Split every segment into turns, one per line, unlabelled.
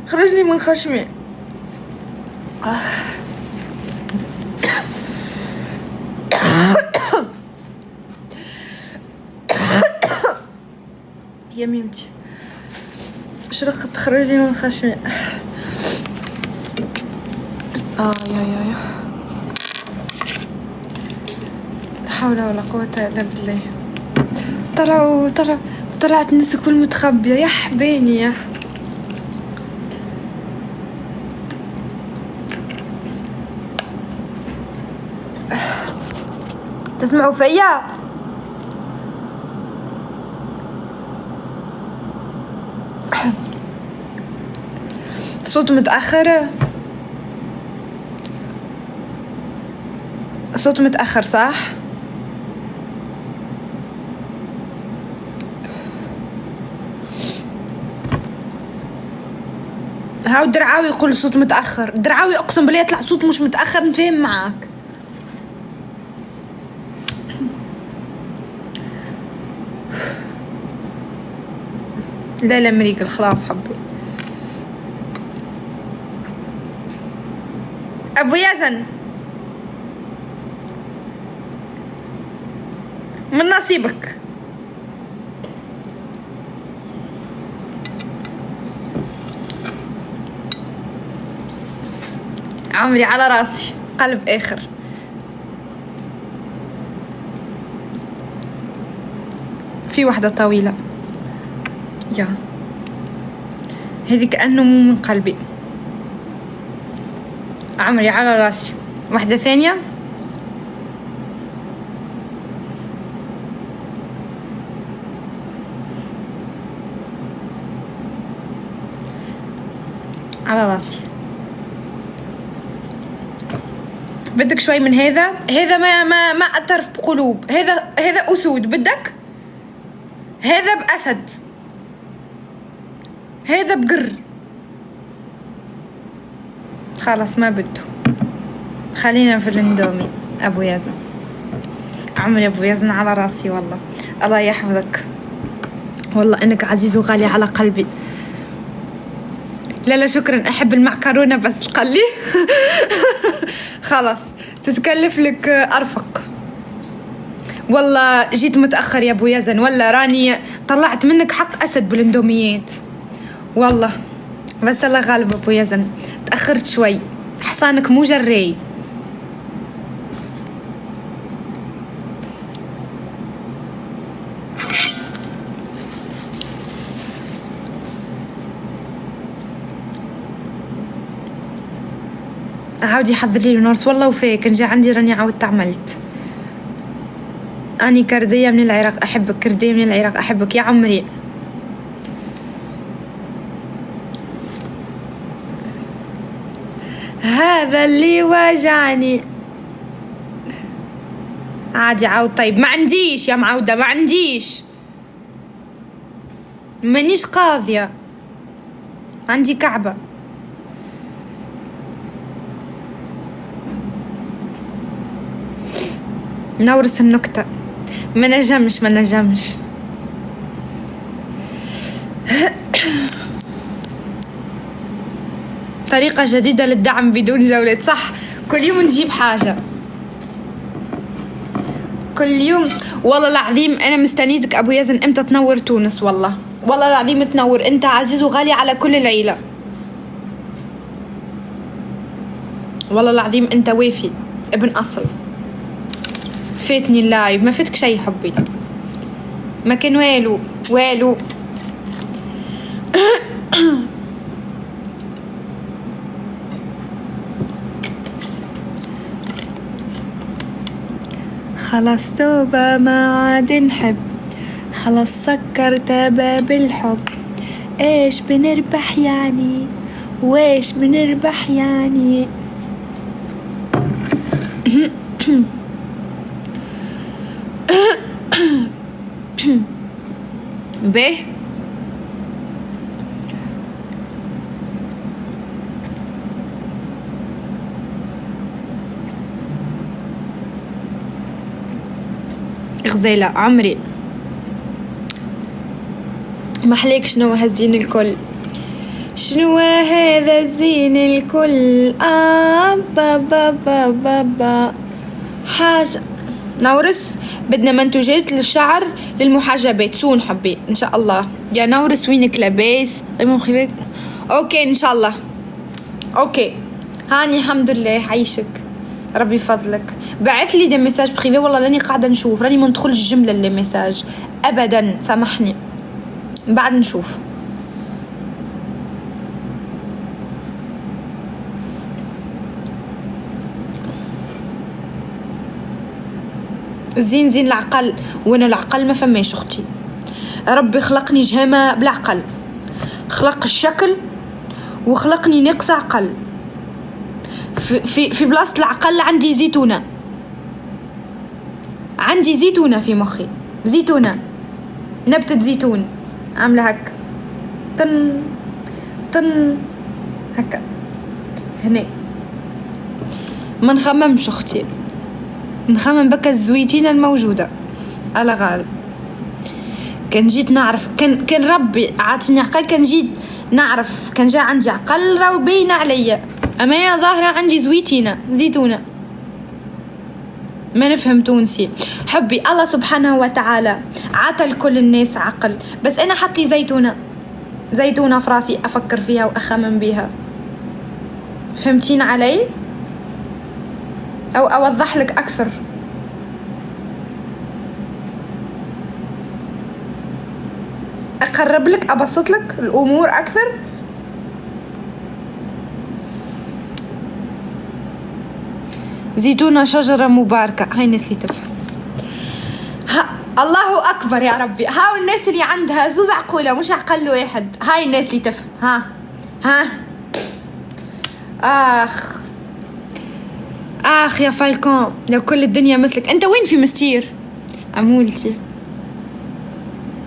خرجني من خشمي. يا ميمتي شرقت، خرجني من خشمي. يا لا حول ولا قوة الا بالله. طلعت الناس الكل متخبية. يا حبيني يا تسمعوا فيا؟ صوت متأخر، صوت متأخر صح؟ هاو درعاوي يقول صوت متأخر. درعاوي أقسم بالله يطلع صوت مش متأخر. نتفهم معاك. لا مريقل خلاص حبي. أبو يزن من نصيبك. عمري على راسي قلب آخر. في واحدة طويلة يا هذي كأنه مو من قلبي. عمري على راسي. واحدة ثانية على راسي. بدك شوي من هذا ما اعترف بقلوب. هذا أسود. بدك هذا بأسد، هذا بقر. خلاص ما بده. خلينا في الاندومي. ابو يزن عمري ابو يزن على راسي والله. الله يحفظك والله انك عزيز وغالي على قلبي. لا شكرا، احب المعكرونه بس تقلي. خلاص تتكلف لك ارفق. والله جيت متاخر يا ابو يزن، ولا راني طلعت منك حق اسد بالاندوميات والله. بس الله غالب ابو يزن، تاخرت شوي. حصانك مو جري. عاودي حضر لي نورس والله وفيك. نجي عندي راني عاودت عملت. اني كرديه من العراق احبك. كرديه من العراق احبك يا عمري. هذا اللي واجعني. عادي عاود. طيب ما عنديش يا معودة، ما عنديش، مانيش قاضية، عندي كعبة. نورس النكتة. ما نجمش. طريقة جديدة للدعم بدون جولات. صح، كل يوم نجيب حاجة، كل يوم. والله العظيم أنا مستنيتك أبو يزن. إمتى تنور تونس؟ والله العظيم تنور. أنت عزيز وغالي على كل العيلة. والله العظيم أنت وافي ابن أصل. فاتني اللايف، ما فاتك شي حبي، ما كان والو. خلاص توبة ما عاد نحب. خلاص سكرت باب الحب. ايش بنربح يعني، وايش بنربح يعني. به غزيلة عمري. محليك شنو هالزين الكل، شنو هذا الزين الكل، بابا بابا با حاجة نورس. بدنا منتوجات للشعر للمحجبات، سون حبي ان شاء الله يا نورس. وينك لاباس؟ اوكي ان شاء الله. اوكي هاني الحمد لله، عيشك ربي فضلك. بعث لي دي ميساج بريفي، والله لاني قاعده نشوف، راني ما ندخلش جمله اللي ميساج ابدا، سامحني بعد نشوف. زين زين العقل، وانا العقل ما فماش اختي. ربي خلقني جهامه بالعقل، خلق الشكل وخلقني ناقصه عقل. في بلاصه العقل عندي زيتونه، عندي زيتونه في مخي، زيتونه نبتة زيتون عامله هك طن طن هكا هنا. ما نخممش اختي، نخمم بكا الزويتينه الموجوده على غالب. كان جيت نعرف، كان ربي عاطني عقل، كان جيت نعرف، كان جا عندي عقل راهو باين عليا، اما يا ظاهره عندي زويتينه زيتونه. ما نفهم تونسي حبي. الله سبحانه وتعالى عطى لكل الناس عقل، بس انا حط لي زيتونه في راسي افكر فيها واخمم بيها. فهمتين علي؟ او اوضح لك اكثر. اقرب لك، ابسط لك الامور اكثر. زيتونة شجرة مباركة، هاي الناس اللي تفهم. الله أكبر يا ربي، هاو الناس اللي عندها زوز عقولة مش عقل واحد، هاي الناس اللي تفهم. ها آخ يا فالكون، لو كل الدنيا مثلك. أنت وين في مستير؟ أمولتي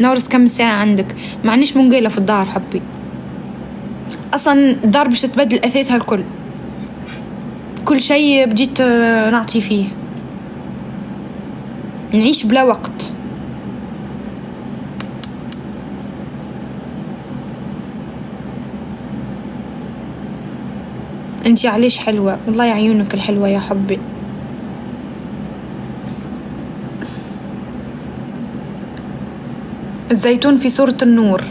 نورس كم ساعة عندك؟ معنيش منقلة في الدار حبي، أصلا الدار باش تتبدل أثاثها الكل، كل شيء بديت نعطي فيه، نعيش بلا وقت. انتي عليش حلوة، والله عيونك الحلوة يا حبي. الزيتون في صورة النور،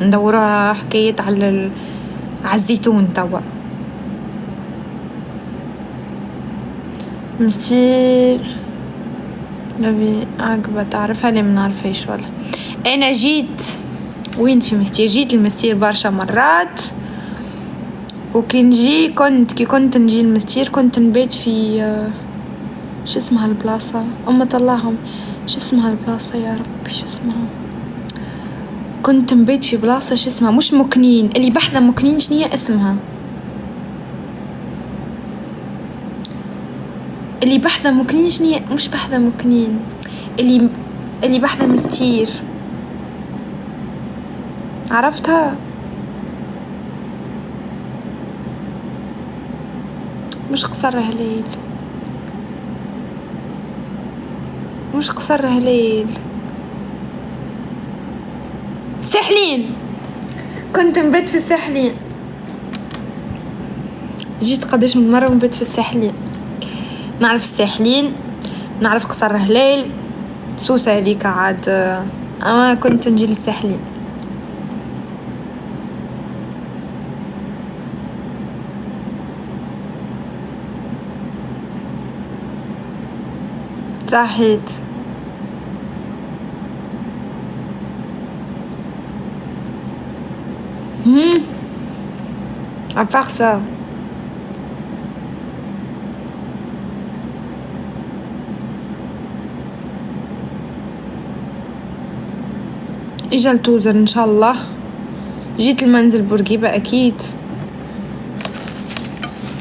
ندورها حكاية على الزيتون توا. مستير نبي عقبة تعرفها لي منعرفهاش والله. انا جيت وين في مستير، جيت المستير برشا مرات، وكي نجي كي كنت نجي المستير كنت نبيت في شو اسمها البلاصة، أمة اللهم شو اسمها البلاصة يا ربي، شو اسمها، كنت نبيت في بلاصة شو اسمها، مش مكنين، اللي بحذا مكنين، شنية اسمها اللي بحذا مكنين، شنية مش بحذا مكنين، اللي بحذا مستير، عرفتها؟ مش قصر هليل، مش قصر هليل، الساحلين، كنت نبت في الساحلين. جيت قداش من مرة نبت في الساحلين، نعرف الساحلين، نعرف قصر هليل، سوسة هذيك عاد، اما كنت نجي للساحلين. صحيت à part ça اجا التوزر ان شاء الله. جيت المنزل بورقيبة اكيد.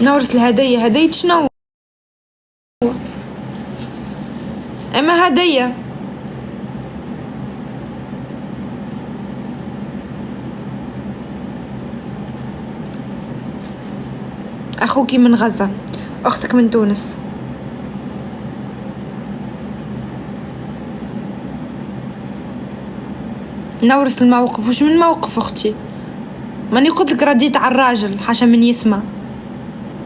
نورس الهدية، هدية شنو؟ اما هدية اخوكي من غزة، اختك من تونس. نورس الموقف. وش من موقف اختي؟ ماني قلت لك رديت على الراجل حاشا من يسمع.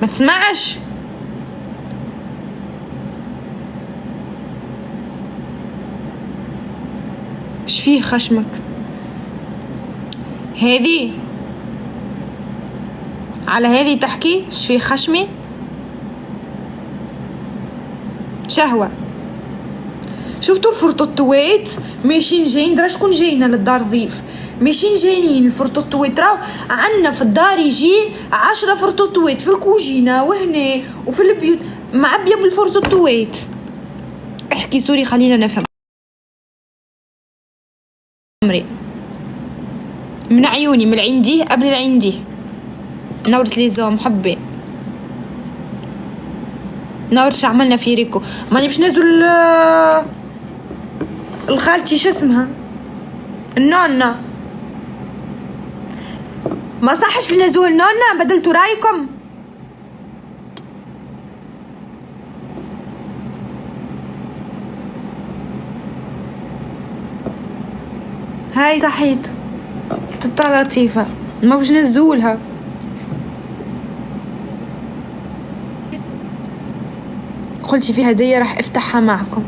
ما تسمعش. ايش فيه خشمك؟ هذه على هذه تحكي؟ ايش فيه خشمي؟ شهوة. شفتوا الفرطوطوات ماشيين جايين؟ درا شكون جاينا للدار ضيف؟ ماشيين جايين الفرطوطوات. راو عنا في الدار يجي 10 فرطوطوات في الكوجينة وهنا وفي البيوت معبية بالفرطوطوات. احكي سوري خلينا نفهم. من عيوني، من العين دي قبل العين دي. نورت لي زوم حبي. نورت شو عملنا في ريكو. ماني باش نزل الخالتي شو اسمها النونة. ما صحش بنزول نونة. بدلتوا رايكم. هاي صحيت تطلع لطيفة. ما باش نزولها. قلتي في هدية راح افتحها معكم.